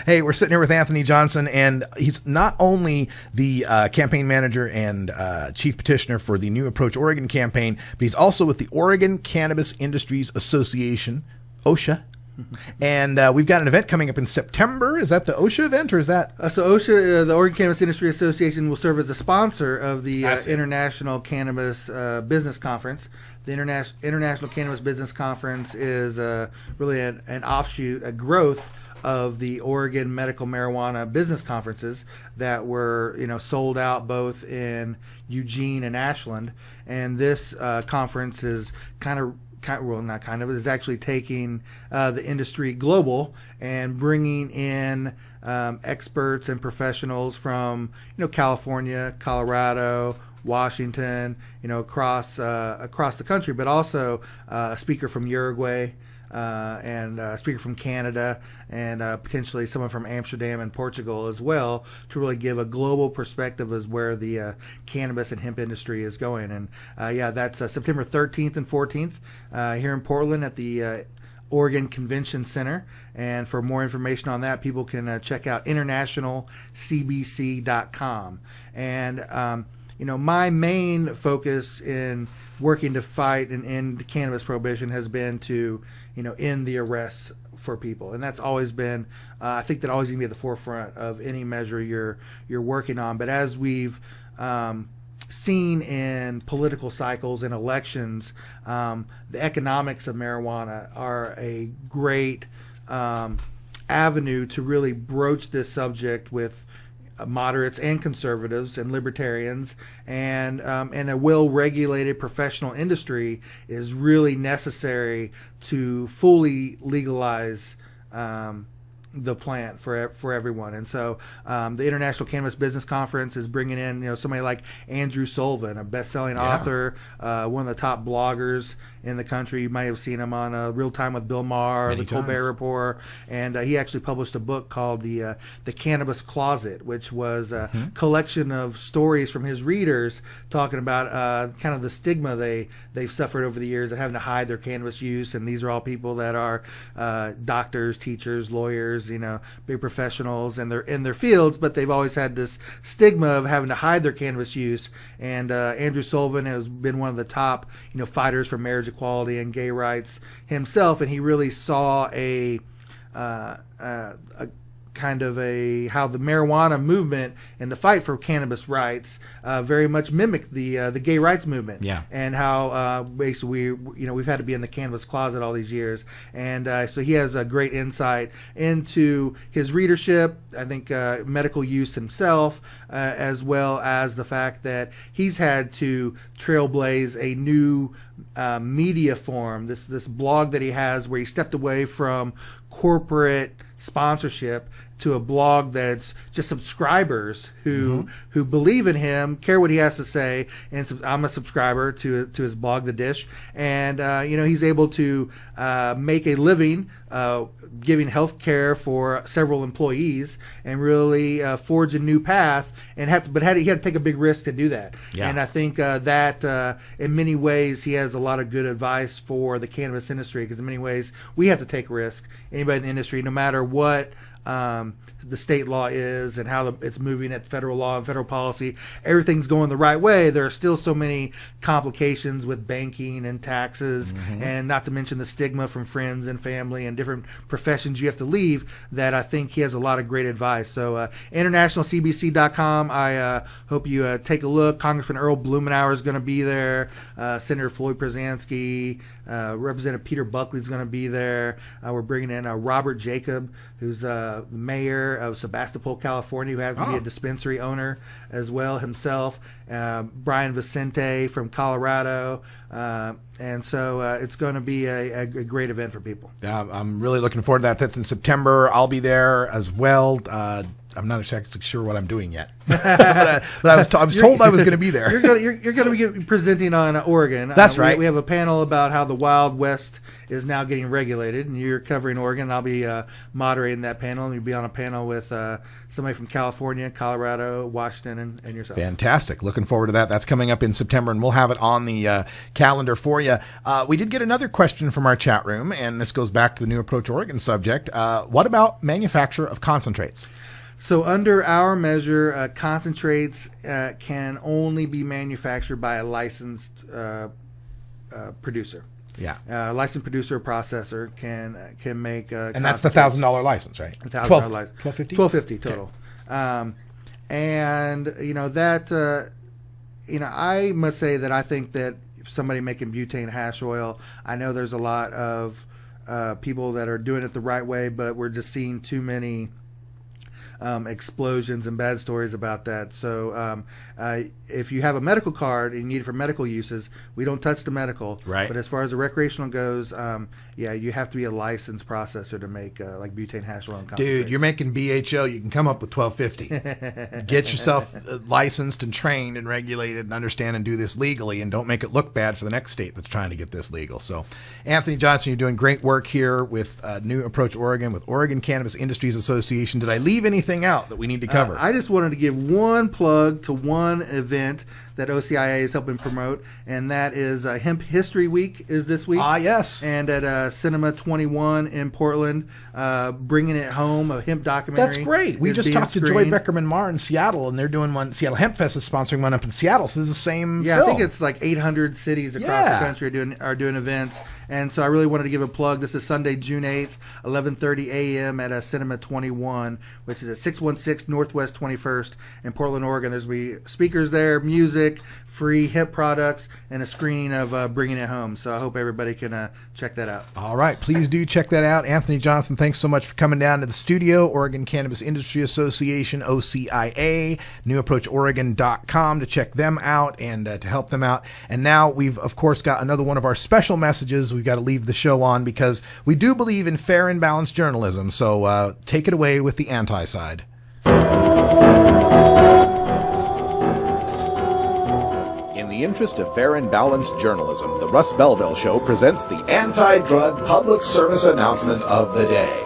Speaker 11: Hey, we're sitting here with Anthony Johnson, and he's not only the campaign manager and chief petitioner for the New Approach Oregon campaign, but he's also with the Oregon Cannabis Industries Association, OSHA. And we've got an event coming up in September. Is that the OSHA event, or is that?
Speaker 8: So OSHA, the Oregon Cannabis Industry Association, will serve as a sponsor of the International Cannabis Business Conference. The International Cannabis Business Conference is really an offshoot, a growth of the Oregon Medical Marijuana Business Conferences that were sold out both in Eugene and Ashland. And this conference is is actually taking the industry global and bringing in experts and professionals from California, Colorado, Washington, across the country, but also a speaker from Uruguay. And a speaker from Canada, and potentially someone from Amsterdam and Portugal as well, to really give a global perspective as where the cannabis and hemp industry is going. And that's September 13th and 14th here in Portland at the Oregon Convention Center. And for more information on that, people can check out internationalcbc.com. And my main focus in working to fight and end cannabis prohibition has been to end the arrests for people, and that's always been I think that always going to be at the forefront of any measure you're working on. But as we've seen in political cycles and elections, the economics of marijuana are a great avenue to really broach this subject with moderates and conservatives and libertarians, and a well-regulated professional industry is really necessary to fully legalize the plant for everyone. And so the International Cannabis Business Conference is bringing in somebody like Andrew Sullivan, a best-selling author, one of the top bloggers in the country. You might have seen him on Real Time with Bill Maher, the Colbert Report, and he actually published a book called the Cannabis Closet, which was a collection of stories from his readers talking about kind of the stigma they've suffered over the years of having to hide their cannabis use. And these are all people that are doctors, teachers, lawyers, big professionals in their fields, but they've always had this stigma of having to hide their cannabis use. And Andrew Sullivan has been one of the top fighters for marriage equality and gay rights himself, and he really saw a kind of how the marijuana movement and the fight for cannabis rights very much mimicked the gay rights movement.
Speaker 11: Yeah.
Speaker 8: And how basically we've had to be in the cannabis closet all these years. And so he has a great insight into his readership, I think medical use himself, as well as the fact that he's had to trailblaze a new media form, this blog that he has, where he stepped away from corporate sponsorship to a blog that's just subscribers who believe in him, care what he has to say, and I'm a subscriber to his blog, The Dish, and he's able to make a living giving health care for several employees and really forge a new path. And he had to take a big risk to do that. Yeah. And I think that in many ways he has a lot of good advice for the cannabis industry, because in many ways we have to take risk. Anybody in the industry, no matter what the state law is and how it's moving at federal law and federal policy, everything's going the right way. There are still so many complications with banking and taxes, and not to mention the stigma from friends and family and different professions you have to leave, that I think he has a lot of great advice. So internationalcbc.com. I hope you take a look. Congressman Earl Blumenauer is going to be there. Senator Floyd Przansky, Representative Peter Buckley is going to be there. We're bringing in Robert Jacob, who's the mayor of Sebastopol, California, who happens to be a dispensary owner as well himself. Brian Vicente from Colorado. And so it's going to be a great event for people.
Speaker 11: I'm really looking forward to that. That's in September. I'll be there as well. I'm not exactly sure what I'm doing yet, but I was told I was going to be there.
Speaker 8: You're going to be presenting on Oregon.
Speaker 11: That's right.
Speaker 8: We have a panel about how the Wild West is now getting regulated, and you're covering Oregon. I'll be moderating that panel, and you'll be on a panel with somebody from California, Colorado, Washington, and yourself.
Speaker 11: Fantastic. Looking forward to that. That's coming up in September, and we'll have it on the calendar for you. We did get another question from our chat room, and this goes back to the New Approach Oregon subject. What about manufacture of concentrates?
Speaker 8: So under our measure, concentrates can only be manufactured by a licensed producer.
Speaker 11: Yeah.
Speaker 8: Licensed producer or processor can make.
Speaker 11: And that's the $1,000 license, right?
Speaker 8: $1,000 license.
Speaker 11: $1,250?
Speaker 8: $1,250 total. Okay. And that I must say that I think that somebody making butane hash oil, I know there's a lot of people that are doing it the right way, but we're just seeing too many explosions and bad stories about that. So if you have a medical card and you need it for medical uses, we don't touch the medical.
Speaker 11: Right.
Speaker 8: But as far as the recreational goes, you have to be a licensed processor to make like butane hash oil and concentrates.
Speaker 11: Dude, you're making BHO. You can come up with $1,250. Get yourself licensed and trained and regulated and understand and do this legally, and don't make it look bad for the next state that's trying to get this legal. So, Anthony Johnson, you're doing great work here with New Approach Oregon, with Oregon Cannabis Industries Association. Did I leave anything out that we need to cover?
Speaker 8: I just wanted to give one plug to one event that OCIA is helping promote, and that is Hemp History Week is this week.
Speaker 11: Yes.
Speaker 8: And at Cinema 21 in Portland, Bringing It Home, a hemp documentary.
Speaker 11: That's great. We just talked to Joy Beckerman-Marr in Seattle, and they're doing one. Seattle Hemp Fest is sponsoring one up in Seattle, so this is the same film.
Speaker 8: I think it's like 800 cities across the country are doing events, and so I really wanted to give a plug. This is Sunday, June 8th, 11:30 a.m. at Cinema 21, which is at 616 Northwest 21st in Portland, Oregon. There's going to be speakers there, music, free hemp products, and a screening of Bringing It Home. So I hope everybody can check that out.
Speaker 11: All right. Please do check that out. Anthony Johnson, thanks so much for coming down to the studio. Oregon Cannabis Industry Association, OCIA, newapproachoregon.com to check them out and to help them out. And now we've, of course, got another one of our special messages we've got to leave the show on, because we do believe in fair and balanced journalism. So take it away with the anti-side.
Speaker 4: In the interest of fair and balanced journalism, the Russ Belville Show presents the anti-drug public service announcement of the day.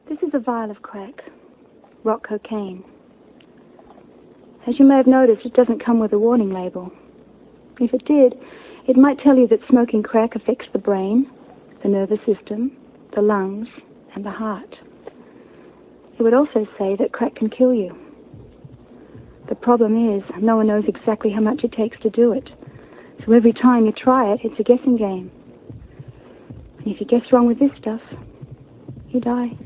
Speaker 9: This is a vial of crack, rock cocaine. As you may have noticed, it doesn't come with a warning label. If it did, it might tell you that smoking crack affects the brain, the nervous system, the lungs, and the heart. It would also say that crack can kill you. The problem is, no one knows exactly how much it takes to do it. So every time you try it, it's a guessing game. And if you guess wrong with this stuff, you die.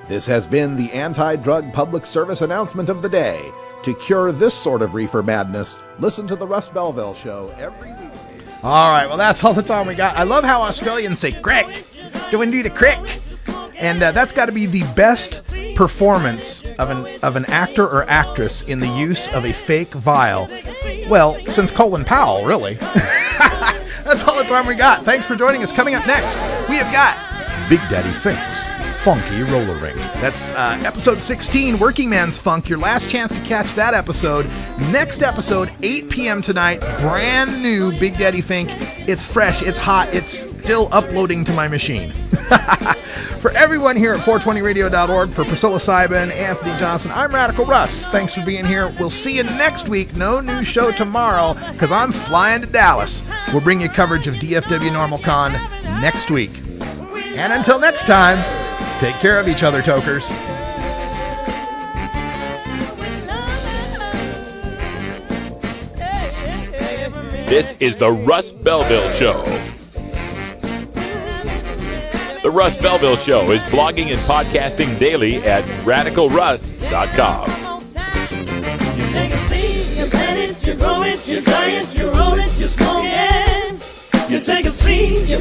Speaker 4: This has been the anti-drug public service announcement of the day. To cure this sort of reefer madness, listen to the Russ Belville Show every week.
Speaker 11: All right, well, that's all the time we got. I love how Australians say crack. Do we do the crack? And that's got to be the best performance of an actor or actress in the use of a fake vial. Well, since Colin Powell, really. That's all the time we got. Thanks for joining us. Coming up next, we have got Big Daddy Fink's Funky Roller Rink. That's episode 16, Working Man's Funk. Your last chance to catch that episode. Next episode, 8 p.m. tonight. Brand new Big Daddy Fink. It's fresh. It's hot. It's still uploading to my machine. For everyone here at 420radio.org, for Priscilla Seiben, Anthony Johnson, I'm Radical Russ. Thanks for being here. We'll see you next week. No new show tomorrow because I'm flying to Dallas. We'll bring you coverage of DFW NormalCon next week. And until next time, take care of each other, tokers.
Speaker 1: This is the Russ Belville Show. The Russ Belville Show is blogging and podcasting daily at radicalruss.com.
Speaker 18: You take a seed, you plant it, you grow it, you dry it, you roll it, you smoke it. You take a seed, you